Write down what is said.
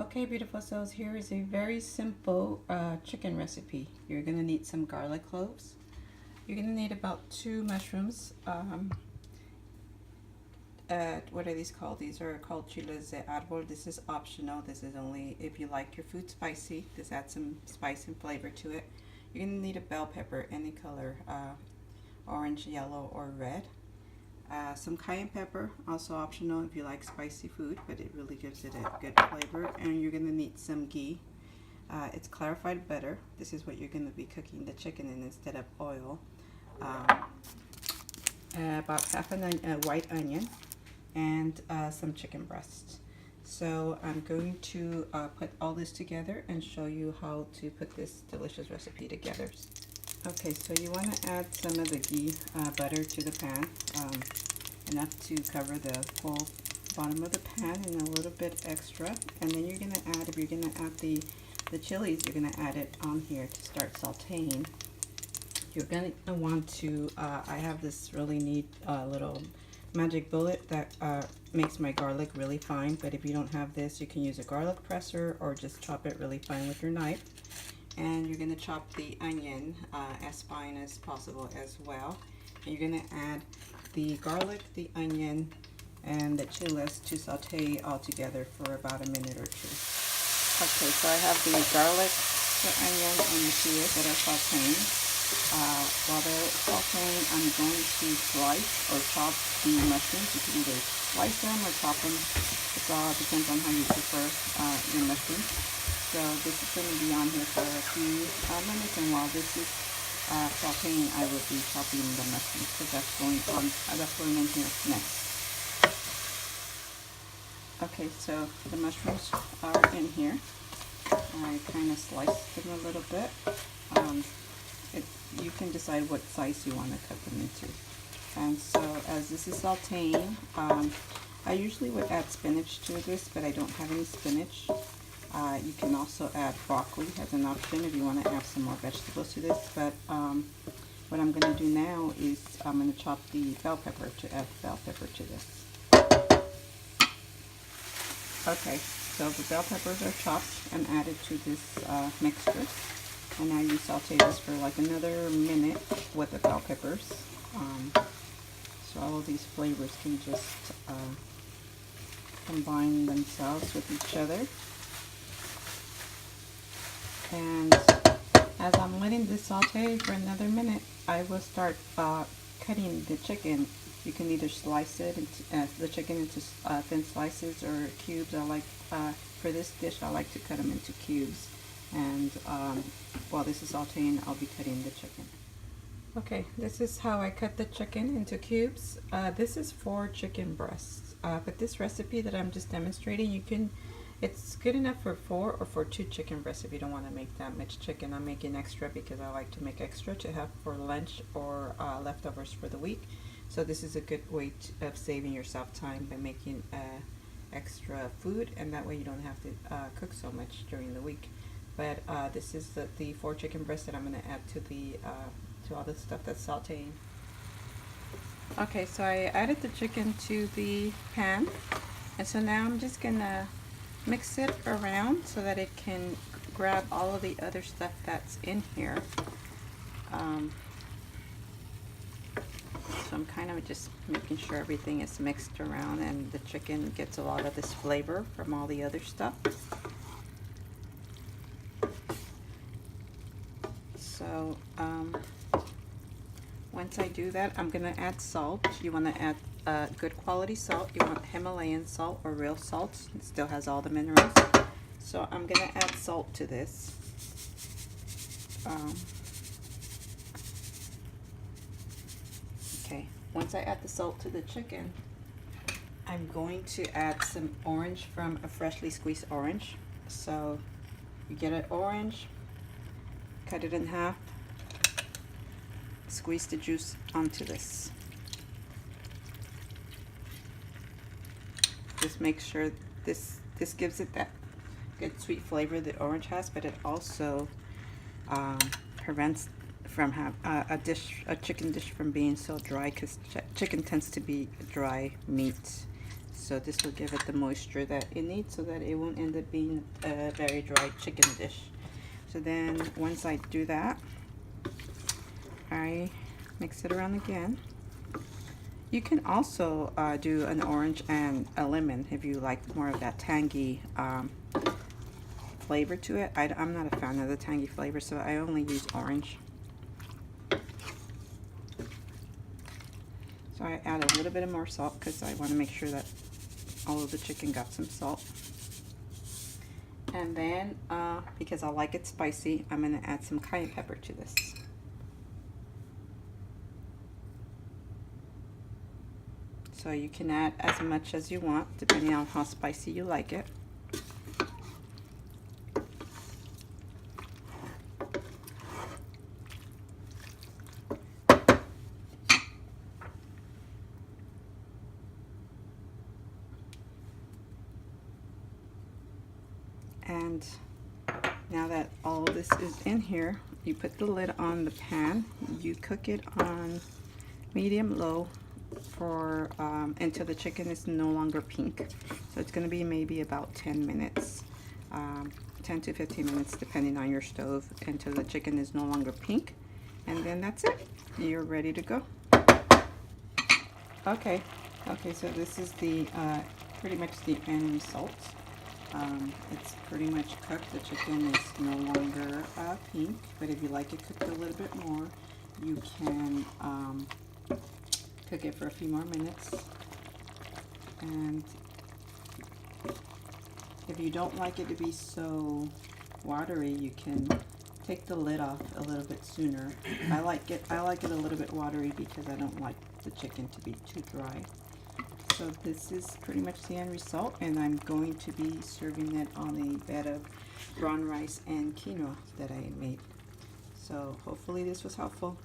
Okay, beautiful souls, here is a very simple chicken recipe. You're going to need some garlic cloves. You're going to need about 2 mushrooms. What are these called? These are called chiles de árbol. This is optional. This is only if you like your food spicy. This adds some spice and flavor to it. You're going to need a bell pepper, any color, orange, yellow, or red. Some cayenne pepper, also optional if you like spicy food, but it really gives it a good flavor. And you're going to need some ghee. It's clarified butter. This is what you're going to be cooking the chicken in instead of oil. About half a white onion and some chicken breast. So I'm going to put all this together and show you how to put this delicious recipe together. Okay, so you want to add some of the ghee butter to the pan, enough to cover the whole bottom of the pan and a little bit extra. And then you're going to add, if you're going to add the chilies, you're going to add it on here to start sauteing. You're going to want to, I have this really neat little magic bullet that makes my garlic really fine, but if you don't have this, you can use a garlic presser or just chop it really fine with your knife. And you're going to chop the onion as fine as possible as well. And you're going to add the garlic, the onion, and the chiles to saute all together for about a minute or two. Okay, so I have the garlic, the onion, and the chiles that are sauteing. While they're sauteing, I'm going to slice or chop the mushrooms. You can either slice them or chop them. It all depends on how you prefer your mushrooms. So this is going to be on here for a few minutes, and while this is sauteing, I will be chopping the mushrooms because that's going in here next. Okay, so the mushrooms are in here. I kind of sliced them a little bit. You can decide what size you want to cut them into. And so as this is sauteing, I usually would add spinach to this, but I don't have any spinach. You can also add broccoli as an option if you want to add some more vegetables to this. But what I'm going to do now is I'm going to chop the bell pepper to add bell pepper to this. Okay, so the bell peppers are chopped and added to this mixture. And now you saute this for like another minute with the bell peppers. So all of these flavors can just combine themselves with each other. And as I'm letting this saute for another minute, I will start cutting the chicken. You can either slice it into, the chicken into thin slices or cubes. I like for this dish, I like to cut them into cubes. And while this is sauteing, I'll be cutting the chicken. Okay, this is how I cut the chicken into cubes. This is 4 chicken breasts, but this recipe that I'm just demonstrating, it's good enough for 4 or for 2 chicken breasts if you don't want to make that much chicken. I'm making extra because I like to make extra to have for lunch or leftovers for the week. So this is a good way of saving yourself time by making extra food, and that way you don't have to cook so much during the week. But this is the 4 chicken breasts that I'm going to add to to all the stuff that's sauteing. Okay, so I added the chicken to the pan, and so now I'm just going to mix it around so that it can grab all of the other stuff that's in here. So I'm kind of just making sure everything is mixed around and the chicken gets a lot of this flavor from all the other stuff. So once I do that, I'm going to add salt. You want to add good quality salt. You want Himalayan salt or real salt. It still has all the minerals. So I'm going to add salt to this. Okay, once I add the salt to the chicken, I'm going to add some orange from a freshly squeezed orange. So you get an orange, cut it in half, squeeze the juice onto this. Just make sure this gives it that good sweet flavor the orange has, but it also prevents from a chicken dish from being so dry, because chicken tends to be a dry meat. so this will give it the moisture that it needs so that it won't end up being a very dry chicken dish. So then once I do that, I mix it around again. You can also do an orange and a lemon if you like more of that tangy flavor to it. I'm not a fan of the tangy flavor, so I only use orange. So I add a little bit of more salt because I want to make sure that all of the chicken got some salt. And then, because I like it spicy, I'm going to add some cayenne pepper to this. So you can add as much as you want, depending on how spicy you like it. And now that all of this is in here, you put the lid on the pan. You cook it on medium-low for until the chicken is no longer pink. So it's going to be maybe about 10 minutes, 10 to 15 minutes depending on your stove, until the chicken is no longer pink. And then that's it. You're ready to go. Okay, so this is the pretty much the end result. It's pretty much cooked. The chicken is no longer pink, but if you like it cooked a little bit more, you can cook it for a few more minutes. And if you don't like it to be so watery, you can take the lid off a little bit sooner. I like it a little bit watery because I don't like the chicken to be too dry. So this is pretty much the end result, and I'm going to be serving it on a bed of brown rice and quinoa that I made. So hopefully this was helpful.